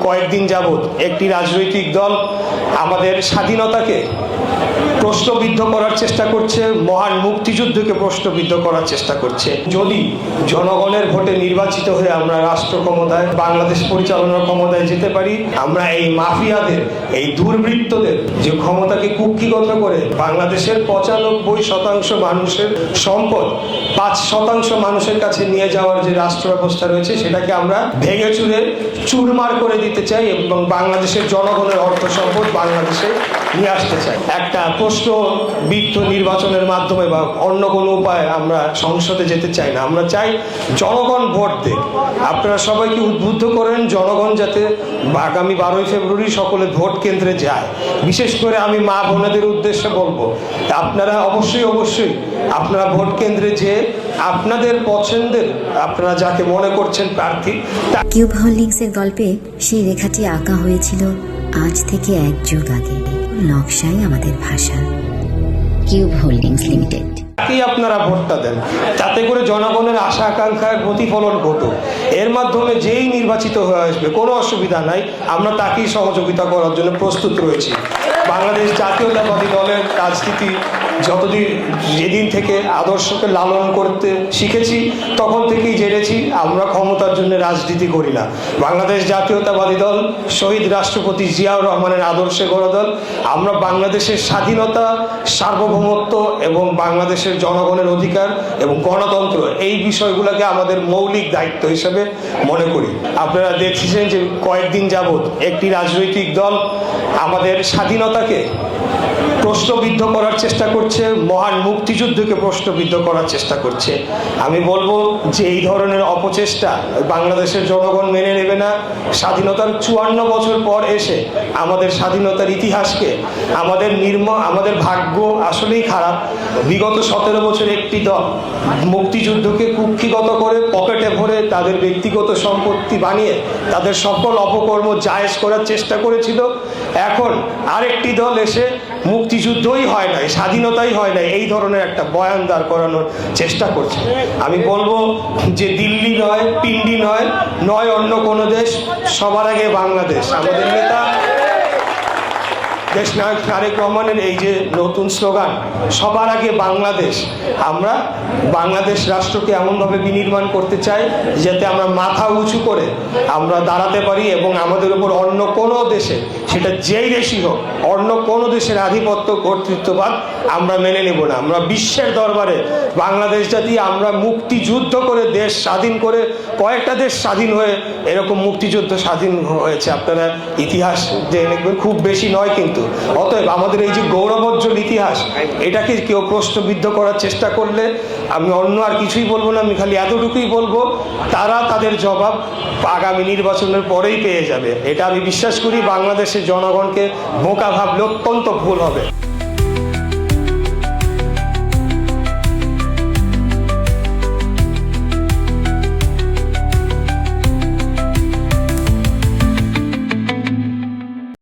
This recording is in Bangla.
কয়েকদিন যাবৎ একটি রাজনৈতিক দল আমাদের স্বাধীনতাকে প্রশ্নবিদ্ধ করার চেষ্টা করছে, মহান মুক্তিযুদ্ধকে প্রশ্নবিদ্ধ করার চেষ্টা করছে। যদি জনগণের ভোটে নির্বাচিত হয়ে আমরা রাষ্ট্র ক্ষমতায়, বাংলাদেশ পরিচালনার ক্ষমতায় যেতে পারি, আমরা এই মাফিয়াদের, এই দুর্বৃত্তদের যে ক্ষমতাকে কুক্ষিগত করে বাংলাদেশের 95% মানুষের সম্পদ 5% মানুষের কাছে নিয়ে যাওয়ার যে রাষ্ট্র ব্যবস্থা রয়েছে সেটাকে আমরা ভেঙে চুরে চুরমার করে দিতে চাই এবং বাংলাদেশের জনগণের অর্থ সম্পদ বাংলাদেশে নিয়ে আসতে চাই। একটা প্রশ্নবিদ্ধ নির্বাচনের মাধ্যমে বা অন্য কোনো উপায়ে আমরা সংসদে যেতে চাই না। আমরা চাই জনগণ ভোট দেয়। আপনারা সবাইকে উদ্বুদ্ধ করেন জনগণ যাতে আগামী 12ই ফেব্রুয়ারি সকলে ভোট কেন্দ্রে যায়। বিশেষ করে আমি মা বোনেদের উদ্দেশ্যে বলবো, আপনারা অবশ্যই আপনারা ভোট কেন্দ্রে যেয়ে আপনাদের পছন্দের, আপনারা যাকে মনে করছেন প্রার্থী। কিউব হোল্ডিংসের গল্পে সেই রেখাটি আঁকা হয়েছিল আজ থেকে 1 যুগ আগে। নকশাই আমাদের ভাষা। Cube holdings limited. তাকেই আপনারা ভোটটা দেন, তাতে করে জনগণের আশা আকাঙ্ক্ষার প্রতিফলন ঘটুক। এর মাধ্যমে যেই নির্বাচিত হয়ে আসবে কোনো অসুবিধা নাই, আমরা তাকেই সহযোগিতা করার জন্য প্রস্তুত রয়েছি। বাংলাদেশ জাতীয়তাবাদী দলের রাজনীতি যেদিন থেকে আদর্শকে লালন করতে শিখেছি তখন থেকেই জেনেছি আমরা ক্ষমতার জন্য রাজনীতি করি না। বাংলাদেশ জাতীয়তাবাদী দল শহীদ রাষ্ট্রপতি জিয়াউর রহমানের আদর্শে গড়া দল। আমরা বাংলাদেশের স্বাধীনতা, সার্বভৌমত্ব এবং বাংলাদেশের জনগণের অধিকার এবং গণতন্ত্র এই বিষয়গুলোকে আমাদের মৌলিক দায়িত্ব হিসেবে মনে করি। আপনারা দেখছেন যে কয়েকদিন যাবৎ একটি রাজনৈতিক দল আমাদের স্বাধীনতাকে প্রশ্নবিদ্ধ করার চেষ্টা করছে, মহান মুক্তিযুদ্ধকে প্রশ্নবিদ্ধ করার চেষ্টা করছে। আমি বলবো যে এই ধরনের অপচেষ্টা বাংলাদেশের জনগণ মেনে নেবে না। স্বাধীনতার 54 বছর পর এসে আমাদের স্বাধীনতার ইতিহাসকে, আমাদের ভাগ্য আসলেই খারাপ। বিগত 17 বছর একটি দল মুক্তিযুদ্ধকে কুক্ষিগত করে পকেটে ভরে তাদের ব্যক্তিগত সম্পত্তি বানিয়ে তাদের সকল অপকর্ম জায়েজ করার চেষ্টা করেছিল। এখন আরেকটি দল এসে মুক্তিযুদ্ধই হয় নাই, স্বাধীনতাই হয় নাই, এই ধরনের একটা বয়ান দাঁড় করানোর চেষ্টা করছে। আমি বলবো যে দিল্লি নয়, পিন্ডি নয় অন্য কোনো দেশ, সবার আগে বাংলাদেশ। আমাদের নেতা দেশ নায়ক তারেক রহমানের এই যে নতুন স্লোগান, সবার আগে বাংলাদেশ। আমরা বাংলাদেশ রাষ্ট্রকে এমনভাবে বিনির্মাণ করতে চাই যাতে আমরা মাথা উঁচু করে আমরা দাঁড়াতে পারি এবং আমাদের উপর অন্য কোনো দেশে, সেটা যেই দেশই হোক, অন্য কোনো দেশের আধিপত্য কর্তৃত্ববাদ আমরা মেনে নেব না। আমরা বিশ্বের দরবারে বাংলাদেশ জাতি, আমরা মুক্তিযুদ্ধ করে দেশ স্বাধীন করে, কয়েকটা দেশ স্বাধীন হয়ে এরকম মুক্তিযুদ্ধ স্বাধীন হয়েছে, আপনারা ইতিহাস দেখবেন, খুব বেশি নয় কিন্তু। অতএব আমাদের এই যে গৌরবোজ্জ্বল ইতিহাস, এটাকে কেউ প্রশ্নবিদ্ধ করার চেষ্টা করলে আমি অন্য আর কিছুই বলবো না। আমি খালি এতটুকুই বলবো, তারা তাদের জবাব আগামী নির্বাচনের পরেই পেয়ে যাবে। এটা আমি বিশ্বাস করি। বাংলাদেশের জনগণকে বোকা ভাবলে অত্যন্ত ভুল হবে।